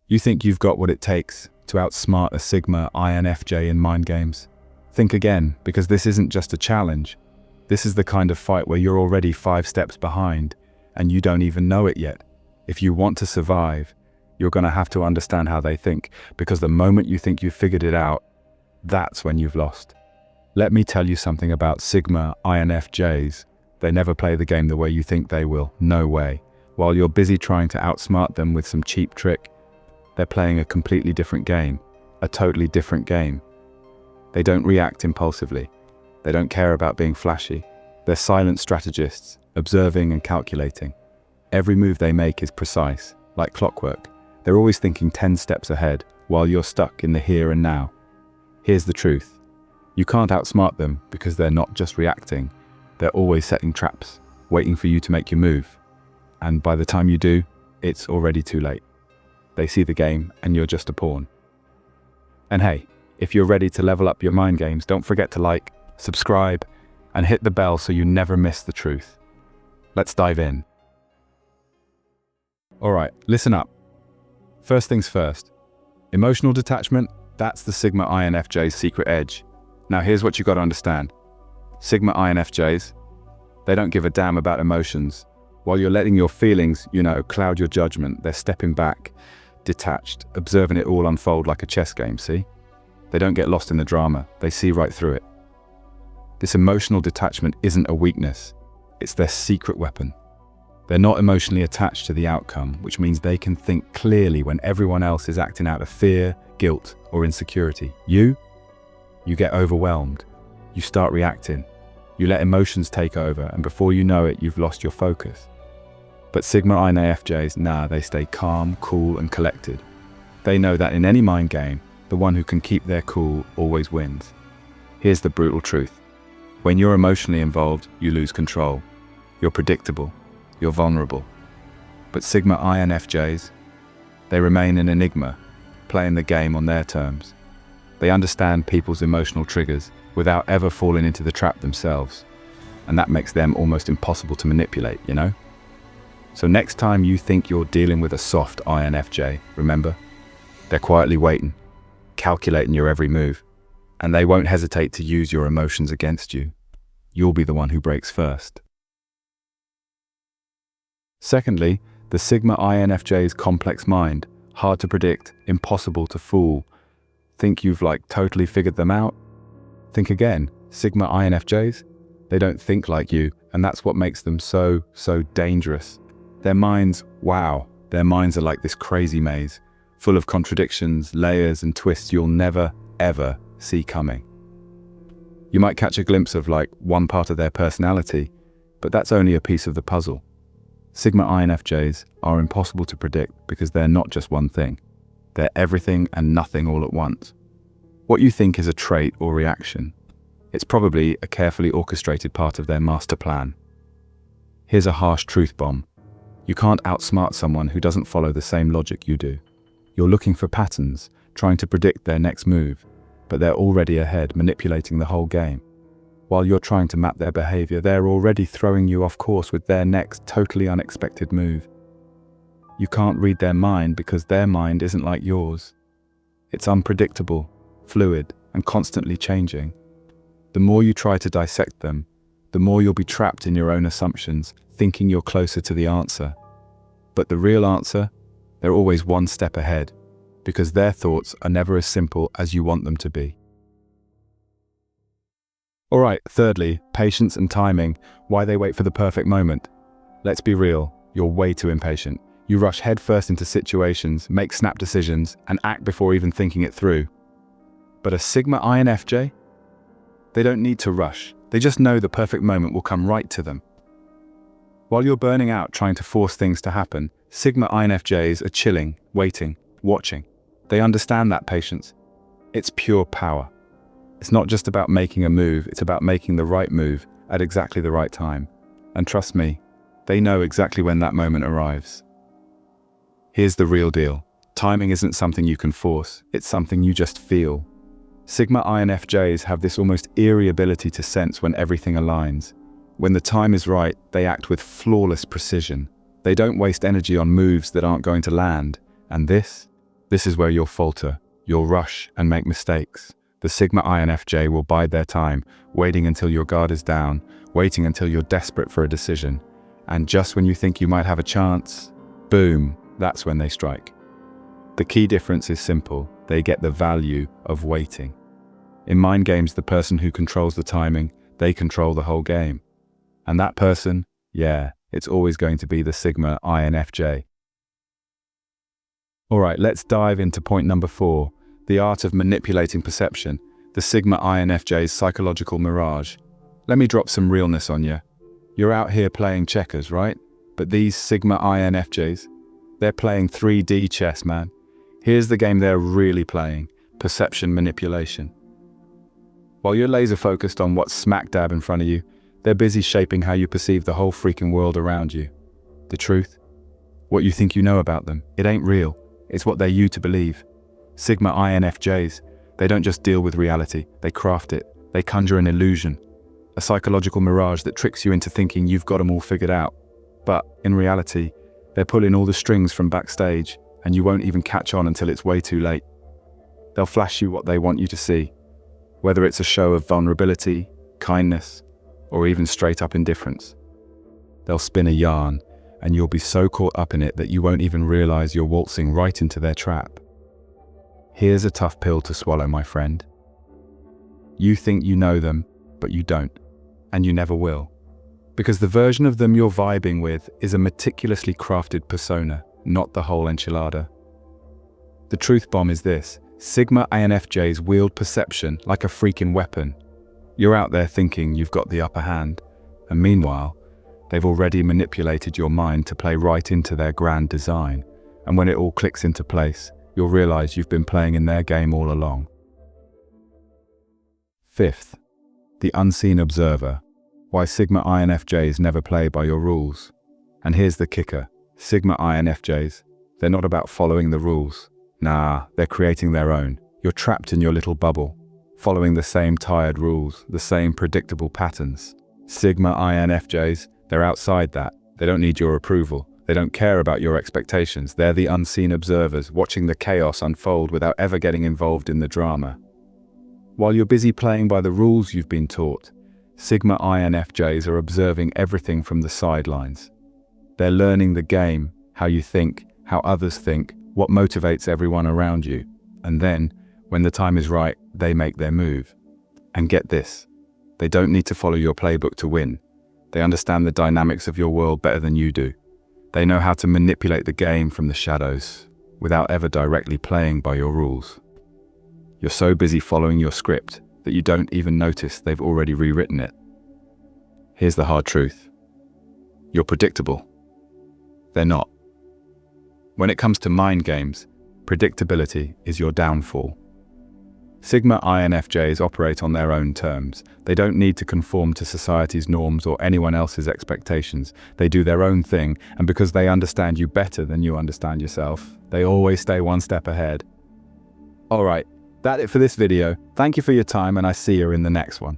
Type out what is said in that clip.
You think you've got what it takes to outsmart a Sigma INFJ in mind games? Think again, because this isn't just a challenge. This is the kind of fight where you're already 5 steps behind, and you don't even know it yet. If you want to survive, you're going to have to understand how they think, because the moment you think you've figured it out, that's when you've lost. Let me tell you something about Sigma INFJs. They never play the game the way you think they will. No way. While you're busy trying to outsmart them with some cheap trick, they're playing a completely different game. A totally different game. They don't react impulsively. They don't care about being flashy. They're silent strategists, observing and calculating. Every move they make is precise, like clockwork. They're always thinking 10 steps ahead, while you're stuck in the here and now. Here's the truth. You can't outsmart them because they're not just reacting. They're always setting traps, waiting for you to make your move. And by the time you do, it's already too late. They see the game and you're just a pawn. And hey, if you're ready to level up your mind games, don't forget to like, subscribe, and hit the bell so you never miss the truth. Let's dive in. Alright, listen up. First things first. Emotional detachment, that's the Sigma INFJ's secret edge. Now here's what you got to understand. Sigma INFJs, they don't give a damn about emotions. While you're letting your feelings, cloud your judgment, they're stepping back, detached, observing it all unfold like a chess game, see? They don't get lost in the drama, they see right through it. This emotional detachment isn't a weakness, it's their secret weapon. They're not emotionally attached to the outcome, which means they can think clearly when everyone else is acting out of fear, guilt, or insecurity. You get overwhelmed. You start reacting. You let emotions take over, and before you know it, you've lost your focus. But Sigma INFJs, they stay calm, cool, and collected. They know that in any mind game, the one who can keep their cool always wins. Here's the brutal truth. When you're emotionally involved, you lose control. You're predictable. You're vulnerable. But Sigma INFJs, they remain an enigma, playing the game on their terms. They understand people's emotional triggers without ever falling into the trap themselves. And that makes them almost impossible to manipulate, So next time you think you're dealing with a soft INFJ, remember, they're quietly waiting, calculating your every move, and they won't hesitate to use your emotions against you. You'll be the one who breaks first. Secondly, the Sigma INFJ's complex mind, hard to predict, impossible to fool. Think you've totally figured them out? Think again. Sigma INFJs? They don't think like you, and that's what makes them so dangerous. Their minds are like this crazy maze, full of contradictions, layers, and twists you'll never, ever see coming. You might catch a glimpse of one part of their personality, but that's only a piece of the puzzle. Sigma INFJs are impossible to predict because they're not just one thing. They're everything and nothing all at once. What you think is a trait or reaction, it's probably a carefully orchestrated part of their master plan. Here's a harsh truth bomb. You can't outsmart someone who doesn't follow the same logic you do. You're looking for patterns, trying to predict their next move, but they're already ahead, manipulating the whole game. While you're trying to map their behavior, they're already throwing you off course with their next totally unexpected move. You can't read their mind because their mind isn't like yours. It's unpredictable, fluid, and constantly changing. The more you try to dissect them, the more you'll be trapped in your own assumptions, thinking you're closer to the answer. But the real answer, they're always one step ahead, because their thoughts are never as simple as you want them to be. Alright, thirdly, patience and timing, why they wait for the perfect moment. Let's be real, you're way too impatient. You rush headfirst into situations, make snap decisions, and act before even thinking it through. But a Sigma INFJ? They don't need to rush. They just know the perfect moment will come right to them. While you're burning out trying to force things to happen, Sigma INFJs are chilling, waiting, watching. They understand that patience. It's pure power. It's not just about making a move, it's about making the right move at exactly the right time. And trust me, they know exactly when that moment arrives. Here's the real deal. Timing isn't something you can force, it's something you just feel. Sigma INFJs have this almost eerie ability to sense when everything aligns. When the time is right, they act with flawless precision. They don't waste energy on moves that aren't going to land. And this This is where you'll falter, you'll rush and make mistakes. The Sigma INFJ will bide their time, waiting until your guard is down, waiting until you're desperate for a decision. And just when you think you might have a chance, boom, that's when they strike. The key difference is simple. They get the value of waiting. In mind games, the person who controls the timing, they control the whole game. And that person, yeah, it's always going to be the Sigma INFJ. All right, let's dive into point number 4, the art of manipulating perception, the Sigma INFJ's psychological mirage. Let me drop some realness on you. You're out here playing checkers, right? But these Sigma INFJs, they're playing 3D chess, man. Here's the game they're really playing, perception manipulation. While you're laser focused on what's smack dab in front of you, they're busy shaping how you perceive the whole freaking world around you. The truth? What you think you know about them. It ain't real. It's what they're you to believe. Sigma INFJs, they don't just deal with reality, they craft it. They conjure an illusion, a psychological mirage that tricks you into thinking you've got them all figured out. But in reality, they're pulling all the strings from backstage, and you won't even catch on until it's way too late. They'll flash you what they want you to see, whether it's a show of vulnerability, kindness, or even straight up indifference. They'll spin a yarn, and you'll be so caught up in it that you won't even realize you're waltzing right into their trap. Here's a tough pill to swallow, my friend. You think you know them, but you don't, and you never will. Because the version of them you're vibing with is a meticulously crafted persona, not the whole enchilada. The truth bomb is this: Sigma INFJs wield perception like a freaking weapon. You're out there thinking you've got the upper hand, and meanwhile, they've already manipulated your mind to play right into their grand design. And when it all clicks into place, you'll realize you've been playing in their game all along. 5th, the unseen observer. Why Sigma INFJs never play by your rules. And here's the kicker: Sigma INFJs, they're not about following the rules. Nah, they're creating their own. You're trapped in your little bubble, following the same tired rules, the same predictable patterns. Sigma INFJs, they're outside that. They don't need your approval. They don't care about your expectations. They're the unseen observers, watching the chaos unfold without ever getting involved in the drama. While you're busy playing by the rules you've been taught, Sigma INFJs are observing everything from the sidelines. They're learning the game, how you think, how others think, what motivates everyone around you. And then, when the time is right, they make their move. And get this, they don't need to follow your playbook to win. They understand the dynamics of your world better than you do. They know how to manipulate the game from the shadows, without ever directly playing by your rules. You're so busy following your script that you don't even notice they've already rewritten it. Here's the hard truth. You're predictable. They're not. When it comes to mind games, predictability is your downfall. Sigma INFJs operate on their own terms. They don't need to conform to society's norms or anyone else's expectations. They do their own thing, and because they understand you better than you understand yourself, they always stay one step ahead. Alright, that's it for this video. Thank you for your time, and I see you in the next one.